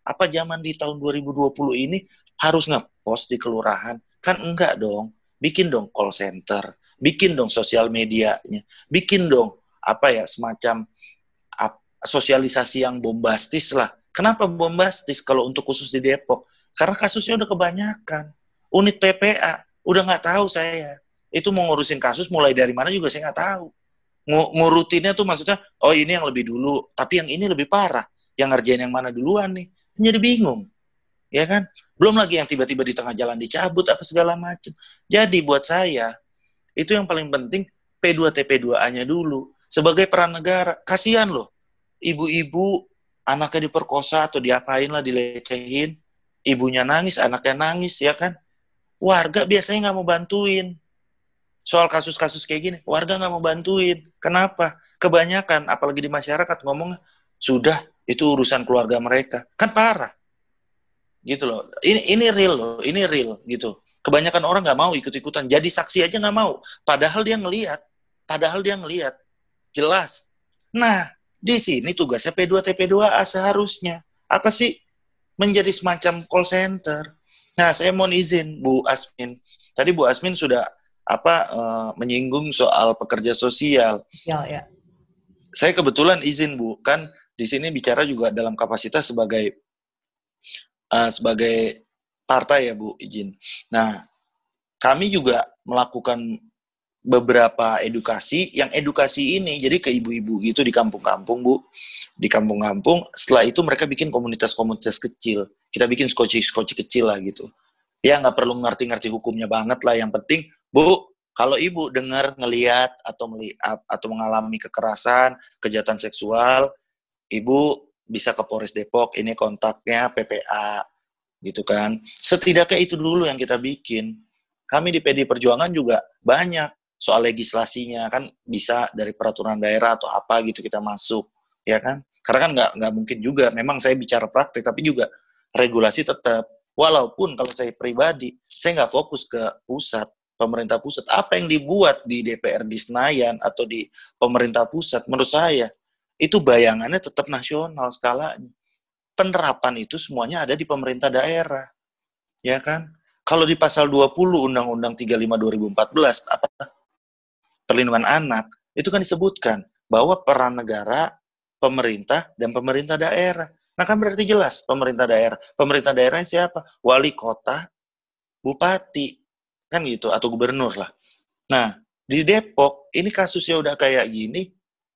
Apa zaman di tahun 2020 ini harus ngepost di kelurahan? Kan enggak dong. Bikin dong call center, bikin dong sosial medianya, bikin dong semacam sosialisasi yang bombastis lah. Kenapa bombastis kalau untuk khusus di Depok? Karena kasusnya udah kebanyakan. Unit PPA, udah nggak tahu saya. Itu mau ngurusin kasus mulai dari mana juga saya nggak tahu. Ngurutinnya tuh maksudnya, oh ini yang lebih dulu, tapi yang ini lebih parah. Yang ngerjain yang mana duluan nih? Jadi bingung. Ya kan? Belum lagi yang tiba-tiba di tengah jalan dicabut apa segala macam. Jadi buat saya, itu yang paling penting P2TP2A-nya dulu. Sebagai peran negara, kasihan loh. Ibu-ibu anaknya diperkosa atau diapain lah, dilecehin, ibunya nangis, anaknya nangis, ya kan? Warga biasanya nggak mau bantuin. Soal kasus-kasus kayak gini, warga nggak mau bantuin. Kenapa? Kebanyakan, apalagi di masyarakat, ngomong, sudah, itu urusan keluarga mereka. Kan parah. Gitu loh. Ini real loh, ini real gitu. Kebanyakan orang nggak mau ikut-ikutan. Jadi saksi aja nggak mau. Padahal dia ngelihat. Jelas. Nah, di sini tugasnya P2TP2A seharusnya. Apa sih? Menjadi semacam call center. Nah, saya mohon izin, Bu Asmin. Tadi Bu Asmin sudah menyinggung soal pekerja sosial. Ya. Saya kebetulan izin, Bu. Kan di sini bicara juga dalam kapasitas sebagai partai ya, Bu, izin. Nah, kami juga melakukan beberapa edukasi, yang edukasi ini jadi ke ibu-ibu gitu di kampung-kampung, Bu. Di kampung-kampung, setelah itu mereka bikin komunitas-komunitas kecil. Kita bikin skoci kecil lah gitu. Ya nggak perlu ngerti-ngerti hukumnya banget lah, yang penting, Bu, kalau ibu dengar, ngelihat atau mengalami kekerasan, kejahatan seksual, ibu bisa ke Polres Depok, ini kontaknya PPA gitu kan. Setidaknya itu dulu yang kita bikin. Kami di PD Perjuangan juga banyak soal legislasinya, kan bisa dari peraturan daerah atau apa gitu kita masuk, ya kan? Karena kan nggak mungkin juga, memang saya bicara praktek, tapi juga regulasi tetap. Walaupun kalau saya pribadi, saya nggak fokus ke pusat, pemerintah pusat. Apa yang dibuat di DPR di Senayan atau di pemerintah pusat, menurut saya, itu bayangannya tetap nasional skalanya. Penerapan itu semuanya ada di pemerintah daerah. Ya kan? Kalau di pasal 20 Undang-Undang 35 2014, perlindungan anak, itu kan disebutkan bahwa peran negara, pemerintah, dan pemerintah daerah. Nah kan berarti jelas pemerintah daerah. Pemerintah daerahnya siapa? Wali kota, bupati, kan gitu, atau gubernur lah. Nah, di Depok, ini kasusnya udah kayak gini,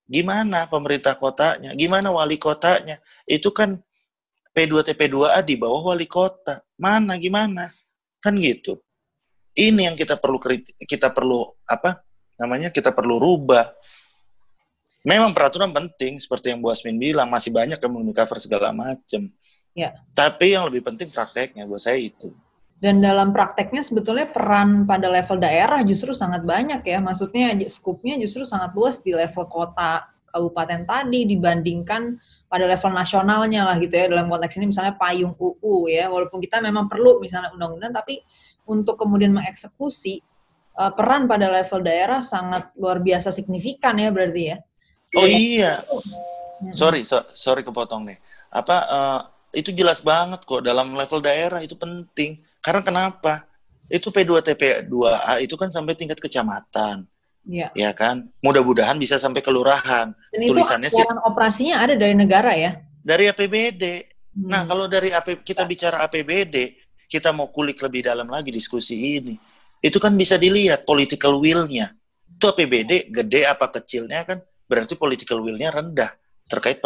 gimana pemerintah kotanya? Gimana wali kotanya? Itu kan P2T P2A di bawah wali kota. Mana gimana? Kan gitu. Ini yang kita perlu kita perlu rubah. Memang peraturan penting seperti yang Bu Asmin bilang, masih banyak yang belum cover segala macam. Ya. Tapi yang lebih penting prakteknya buat saya itu. Dan dalam prakteknya sebetulnya peran pada level daerah justru sangat banyak ya. Maksudnya skupnya justru sangat luas di level kota, kabupaten tadi dibandingkan pada level nasionalnya lah gitu ya. Dalam konteks ini misalnya payung UU ya. Walaupun kita memang perlu misalnya undang-undang, tapi untuk kemudian mengeksekusi peran pada level daerah sangat luar biasa signifikan ya berarti ya. Oh iya. Sorry kepotong nih. Itu jelas banget kok dalam level daerah itu penting. Karena kenapa? Itu P2T P2A itu kan sampai tingkat kecamatan. Iya. Ya kan? Mudah-mudahan bisa sampai kelurahan. Dan tulisannya itu anggaran operasinya ada dari negara ya? Dari APBD. Nah, kalau dari kita bicara APBD, kita mau kulik lebih dalam lagi diskusi ini. Itu kan bisa dilihat political will-nya. Itu APBD gede apa kecilnya kan berarti political will-nya rendah terkait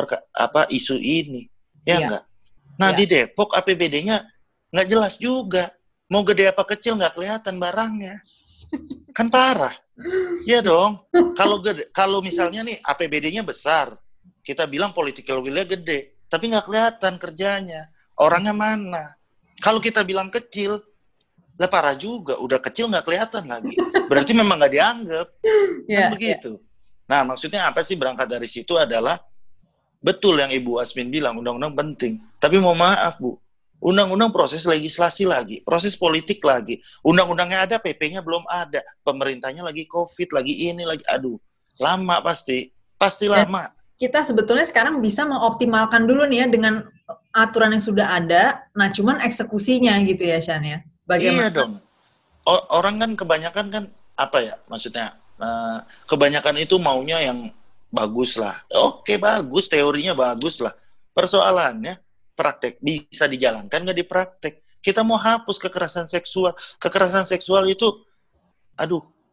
isu ini. Ya enggak? Nah, di Depok APBD-nya nggak jelas juga. Mau gede apa kecil nggak kelihatan barangnya. Kan parah. Ya dong. Kalau misalnya nih APBD-nya besar, kita bilang political will-nya gede, tapi nggak kelihatan kerjanya. Orangnya mana? Kalau kita bilang kecil, lah parah juga. Udah kecil nggak kelihatan lagi. Berarti memang nggak dianggap. Kan begitu. Nah, maksudnya apa sih berangkat dari situ adalah betul yang Ibu Asmin bilang, undang-undang penting. Tapi mau maaf, Bu. Undang-undang proses legislasi lagi, proses politik lagi. Undang-undangnya ada, PP-nya belum ada. Pemerintahnya lagi COVID, lagi ini, lagi aduh. Lama pasti. Pasti lama. Kita sebetulnya sekarang bisa mengoptimalkan dulu nih ya dengan aturan yang sudah ada. Nah, cuman eksekusinya gitu ya, Shan ya. Bagaimana? Iya dong. Orang kan kebanyakan kan maksudnya kebanyakan itu maunya yang bagus lah. Oke, bagus, teorinya bagus lah. Persoalannya praktek bisa dijalankan nggak di praktek. Kita mau hapus kekerasan seksual. Kekerasan seksual itu,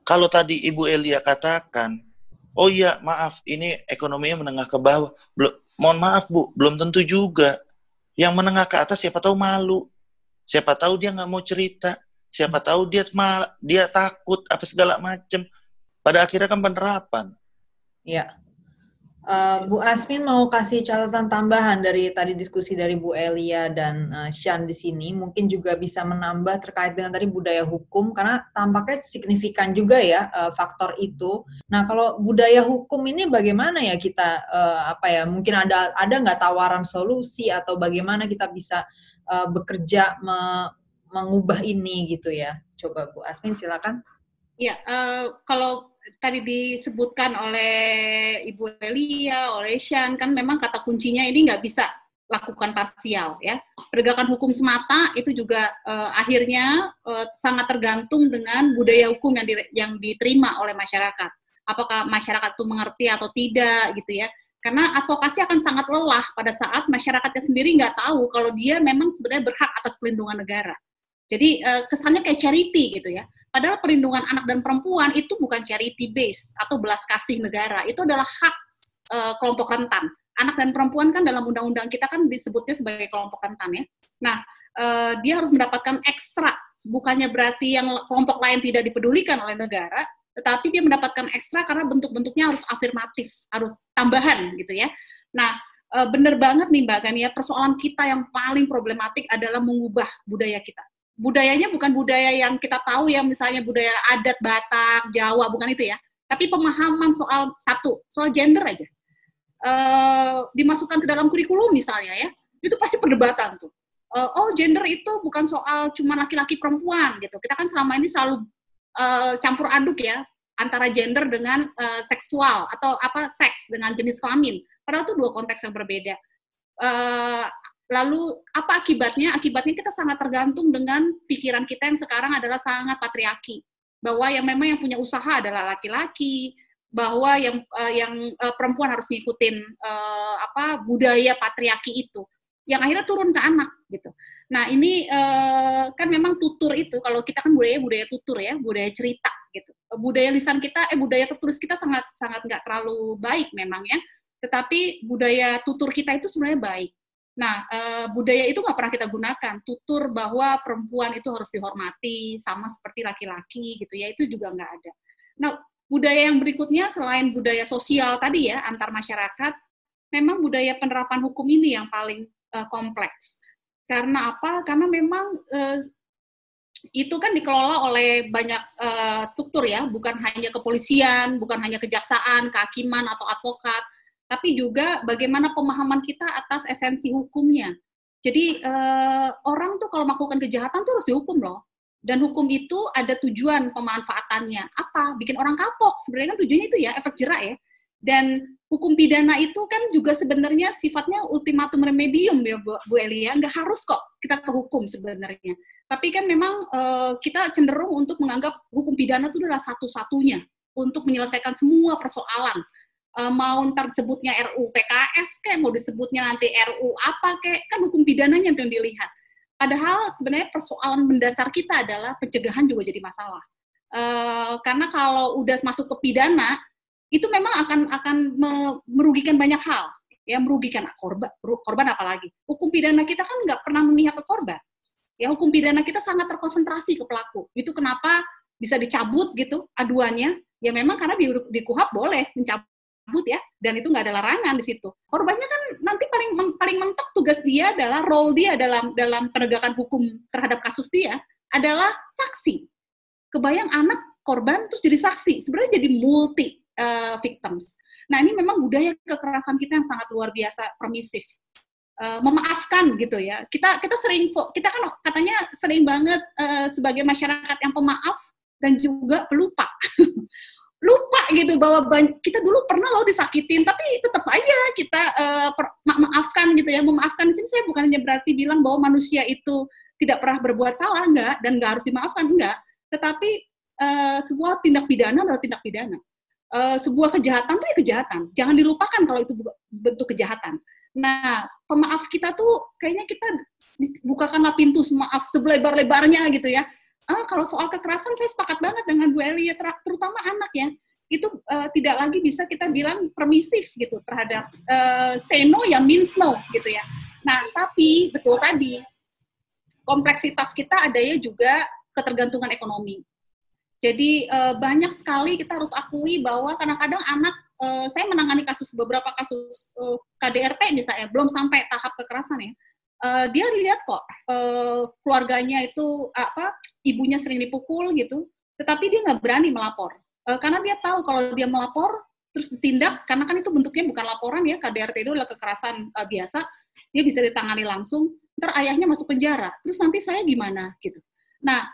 kalau tadi Ibu Elia katakan, oh iya maaf, ini ekonominya menengah ke bawah. Mohon maaf Bu, belum tentu juga. Yang menengah ke atas siapa tahu malu. Siapa tahu dia nggak mau cerita. Siapa tahu dia takut apa segala macam. Pada akhirnya kan penerapan. Iya. Bu Asmin mau kasih catatan tambahan dari tadi diskusi dari Bu Elia dan Shan di sini, mungkin juga bisa menambah terkait dengan tadi budaya hukum, karena tampaknya signifikan juga ya faktor itu. Nah, kalau budaya hukum ini bagaimana ya kita, mungkin ada nggak tawaran solusi atau bagaimana kita bisa bekerja mengubah ini gitu ya? Coba Bu Asmin silakan. Ya, kalau tadi disebutkan oleh Ibu Elia, oleh Shan, kan memang kata kuncinya ini nggak bisa lakukan parsial ya. Penegakan hukum semata itu juga akhirnya sangat tergantung dengan budaya hukum yang diterima oleh masyarakat. Apakah masyarakat itu mengerti atau tidak gitu ya. Karena advokasi akan sangat lelah pada saat masyarakatnya sendiri nggak tahu kalau dia memang sebenarnya berhak atas pelindungan negara. Jadi kesannya kayak charity gitu ya. Padahal perlindungan anak dan perempuan itu bukan charity base atau belas kasih negara. Itu adalah hak kelompok rentan. Anak dan perempuan kan dalam undang-undang kita kan disebutnya sebagai kelompok rentan ya. Nah, dia harus mendapatkan ekstra. Bukannya berarti yang kelompok lain tidak dipedulikan oleh negara, tetapi dia mendapatkan ekstra karena bentuk-bentuknya harus afirmatif, harus tambahan gitu ya. Nah, benar banget nih Mbak Kania, persoalan kita yang paling problematik adalah mengubah budaya kita. Budayanya bukan budaya yang kita tahu ya, misalnya budaya adat Batak, Jawa, bukan itu ya. Tapi pemahaman soal gender aja. Dimasukkan ke dalam kurikulum misalnya ya, itu pasti perdebatan tuh. oh gender itu bukan soal cuma laki-laki perempuan gitu. Kita kan selama ini selalu campur aduk ya antara gender dengan seksual atau seks dengan jenis kelamin. Padahal itu dua konteks yang berbeda. Lalu apa akibatnya? Akibatnya kita sangat tergantung dengan pikiran kita yang sekarang adalah sangat patriarki. Bahwa yang memang yang punya usaha adalah laki-laki, bahwa yang perempuan harus ngikutin budaya patriarki itu, yang akhirnya turun ke anak gitu. Nah ini kan memang tutur itu, kalau kita kan budaya tutur ya, budaya cerita gitu. Budaya lisan kita, budaya tertulis kita sangat nggak terlalu baik memang ya. Tetapi budaya tutur kita itu sebenarnya baik. Nah, budaya itu nggak pernah kita gunakan. Tutur bahwa perempuan itu harus dihormati, sama seperti laki-laki, gitu ya, itu juga nggak ada. Nah, budaya yang berikutnya, selain budaya sosial tadi ya, antar masyarakat, memang budaya penerapan hukum ini yang paling kompleks. Karena apa? Karena memang itu kan dikelola oleh banyak struktur ya, bukan hanya kepolisian, bukan hanya kejaksaan, kehakiman, atau advokat, tapi juga bagaimana pemahaman kita atas esensi hukumnya. Jadi orang tuh kalau melakukan kejahatan tuh harus dihukum loh. Dan hukum itu ada tujuan pemanfaatannya. Apa? Bikin orang kapok. Sebenarnya kan tujuannya itu ya, efek jerak ya. Dan hukum pidana itu kan juga sebenarnya sifatnya ultimatum remedium ya Bu Elia. Nggak harus kok kita ke hukum sebenarnya. Tapi kan memang kita cenderung untuk menganggap hukum pidana itu adalah satu-satunya untuk menyelesaikan semua persoalan. Mau ntar disebutnya RUU PKS kayak mau disebutnya nanti RUU apa kayak kan hukum pidananya yang dilihat. Padahal sebenarnya persoalan mendasar kita adalah pencegahan juga jadi masalah. Karena kalau udah masuk ke pidana itu memang akan merugikan banyak hal, ya merugikan korban apalagi. Hukum pidana kita kan nggak pernah memihak ke korban. Ya hukum pidana kita sangat terkonsentrasi ke pelaku. Itu kenapa bisa dicabut gitu aduannya? Ya memang karena di KUHP boleh mencabut ya, dan itu nggak ada larangan di situ. Korbannya kan nanti paling mentok tugas dia adalah role dia dalam penegakan hukum terhadap kasus dia adalah saksi. Kebayang anak korban terus jadi saksi, sebenarnya jadi multi victims. Nah ini memang budaya kekerasan kita yang sangat luar biasa permisif, memaafkan gitu ya. Kita kan katanya sering banget sebagai masyarakat yang pemaaf dan juga pelupa. Lupa gitu bahwa kita dulu pernah loh disakitin, tapi tetap aja kita maafkan gitu ya. Memaafkan di sini saya bukannya berarti bilang bahwa manusia itu tidak pernah berbuat salah, enggak, dan enggak harus dimaafkan, enggak. Tetapi sebuah tindak pidana adalah tindak pidana. Sebuah kejahatan itu ya kejahatan. Jangan dilupakan kalau itu bentuk kejahatan. Nah, pemaaf kita tuh kayaknya kita bukakanlah pintu maaf selebar-lebarnya gitu ya. Kalau soal kekerasan saya sepakat banget dengan Bu Elia, terutama anak ya, itu tidak lagi bisa kita bilang permisif gitu terhadap say no ya means no gitu ya. Nah tapi betul tadi kompleksitas kita adanya juga ketergantungan ekonomi. Jadi banyak sekali kita harus akui bahwa kadang-kadang anak, saya menangani beberapa kasus KDRT misalnya, belum sampai tahap kekerasan ya. Dia lihat kok keluarganya itu ibunya sering dipukul gitu, tetapi dia nggak berani melapor karena dia tahu kalau dia melapor terus ditindak, karena kan itu bentuknya bukan laporan ya, KDRT itu adalah kekerasan biasa, dia bisa ditangani langsung, ntar ayahnya masuk penjara, terus nanti saya gimana gitu. Nah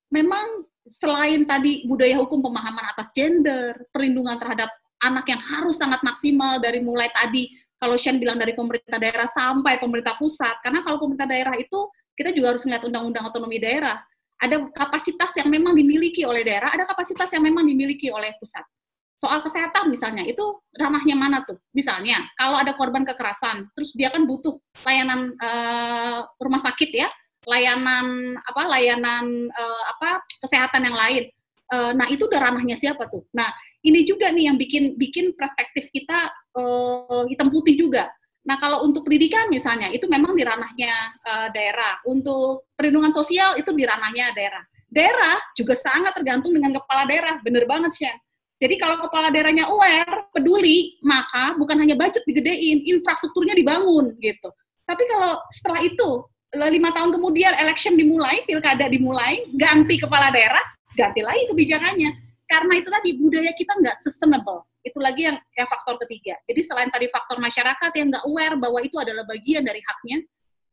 memang selain tadi budaya hukum, pemahaman atas gender, perlindungan terhadap anak yang harus sangat maksimal dari mulai tadi. Kalau Shan bilang dari pemerintah daerah sampai pemerintah pusat, karena kalau pemerintah daerah itu kita juga harus melihat undang-undang otonomi daerah. Ada kapasitas yang memang dimiliki oleh daerah, ada kapasitas yang memang dimiliki oleh pusat. Soal kesehatan misalnya, itu ranahnya mana tuh? Misalnya, kalau ada korban kekerasan, terus dia kan butuh layanan rumah sakit ya, layanan kesehatan yang lain. Nah itu udah ranahnya siapa tuh? Nah ini juga nih yang bikin perspektif kita hitam putih juga. Nah kalau untuk pendidikan misalnya itu memang di ranahnya daerah. Untuk perlindungan sosial itu di ranahnya daerah. Daerah juga sangat tergantung dengan kepala daerah, bener banget Shan. Jadi kalau kepala daerahnya aware, peduli, maka bukan hanya budget digedein, infrastrukturnya dibangun gitu. Tapi kalau setelah itu 5 tahun kemudian election dimulai, pilkada dimulai, ganti kepala daerah, ganti lagi kebijakannya. Karena itu tadi budaya kita nggak sustainable. Itu lagi yang faktor ketiga. Jadi selain tadi faktor masyarakat yang nggak aware bahwa itu adalah bagian dari haknya,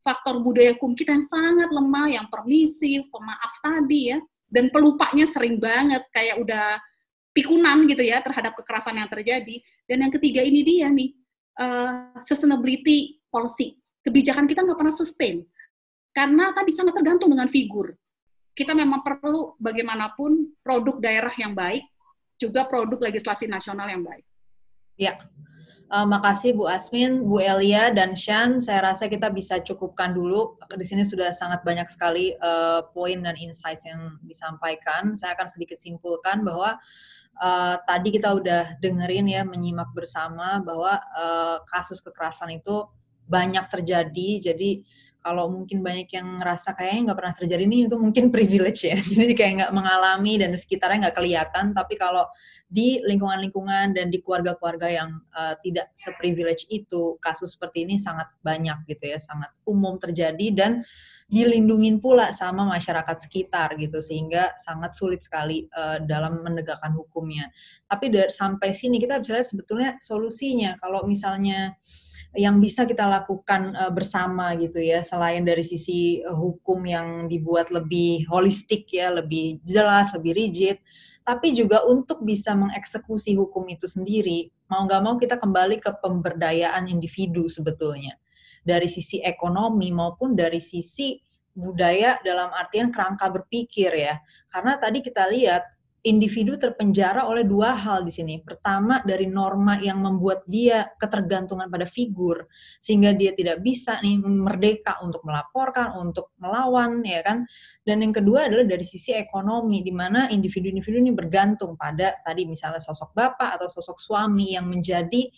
faktor budaya hukum kita yang sangat lemah, yang permisif, pemaaf tadi ya, dan pelupanya sering banget, kayak udah pikunan gitu ya terhadap kekerasan yang terjadi. Dan yang ketiga ini dia nih, sustainability policy. Kebijakan kita nggak pernah sustain. Karena tadi sangat tergantung dengan figur. Kita memang perlu bagaimanapun produk daerah yang baik, juga produk legislasi nasional yang baik. Ya, makasih Bu Asmin, Bu Elia, dan Shan. Saya rasa kita bisa cukupkan dulu. Di sini sudah sangat banyak sekali poin dan insights yang disampaikan. Saya akan sedikit simpulkan bahwa tadi kita udah dengerin ya, menyimak bersama bahwa kasus kekerasan itu banyak terjadi. Jadi kalau mungkin banyak yang ngerasa kayaknya nggak pernah terjadi nih, itu mungkin privilege ya. Jadi kayak nggak mengalami dan di sekitarnya nggak kelihatan. Tapi kalau di lingkungan-lingkungan dan di keluarga-keluarga yang tidak se-privilege itu, kasus seperti ini sangat banyak gitu ya, sangat umum terjadi dan dilindungin pula sama masyarakat sekitar gitu, sehingga sangat sulit sekali dalam menegakkan hukumnya. Tapi sampai sini kita bisa lihat sebetulnya solusinya. Kalau misalnya yang bisa kita lakukan bersama gitu ya, selain dari sisi hukum yang dibuat lebih holistik ya, lebih jelas, lebih rigid, tapi juga untuk bisa mengeksekusi hukum itu sendiri, mau nggak mau kita kembali ke pemberdayaan individu sebetulnya. Dari sisi ekonomi maupun dari sisi budaya dalam artian kerangka berpikir ya. Karena tadi kita lihat, individu terpenjara oleh dua hal di sini. Pertama, dari norma yang membuat dia ketergantungan pada figur, sehingga dia tidak bisa nih merdeka untuk melaporkan, untuk melawan, ya kan. Dan yang kedua adalah dari sisi ekonomi, di mana individu-individu ini bergantung pada tadi misalnya sosok bapak atau sosok suami yang menjadi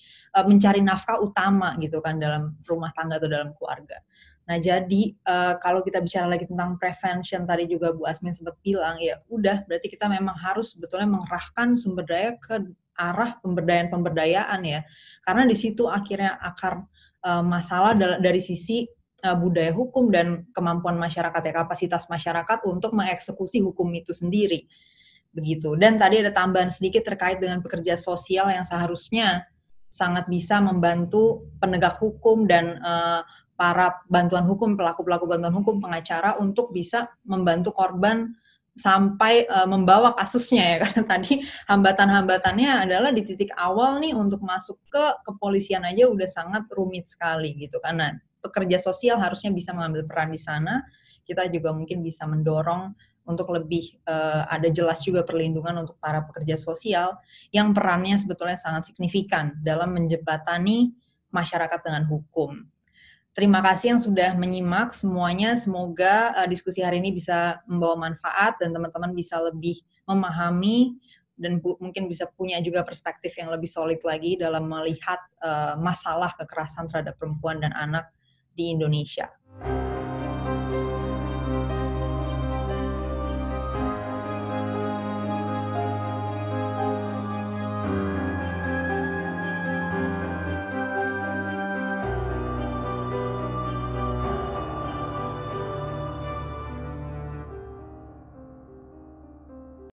mencari nafkah utama gitu kan dalam rumah tangga atau dalam keluarga. Nah, jadi kalau kita bicara lagi tentang prevention, tadi juga Bu Asmin sempat bilang, ya udah, berarti kita memang harus sebetulnya mengerahkan sumber daya ke arah pemberdayaan ya. Karena di situ akhirnya akar masalah dari sisi budaya hukum dan kemampuan masyarakat ya, kapasitas masyarakat untuk mengeksekusi hukum itu sendiri. Begitu. Dan tadi ada tambahan sedikit terkait dengan pekerja sosial yang seharusnya sangat bisa membantu penegak hukum dan para bantuan hukum, pelaku-pelaku bantuan hukum, pengacara untuk bisa membantu korban sampai membawa kasusnya ya, karena tadi hambatan-hambatannya adalah di titik awal nih untuk masuk ke kepolisian aja udah sangat rumit sekali gitu, karena pekerja sosial harusnya bisa mengambil peran di sana. Kita juga mungkin bisa mendorong untuk lebih ada jelas juga perlindungan untuk para pekerja sosial yang perannya sebetulnya sangat signifikan dalam menjembatani masyarakat dengan hukum. Terima kasih yang sudah menyimak semuanya. Semoga diskusi hari ini bisa membawa manfaat dan teman-teman bisa lebih memahami dan mungkin bisa punya juga perspektif yang lebih solid lagi dalam melihat masalah kekerasan terhadap perempuan dan anak di Indonesia.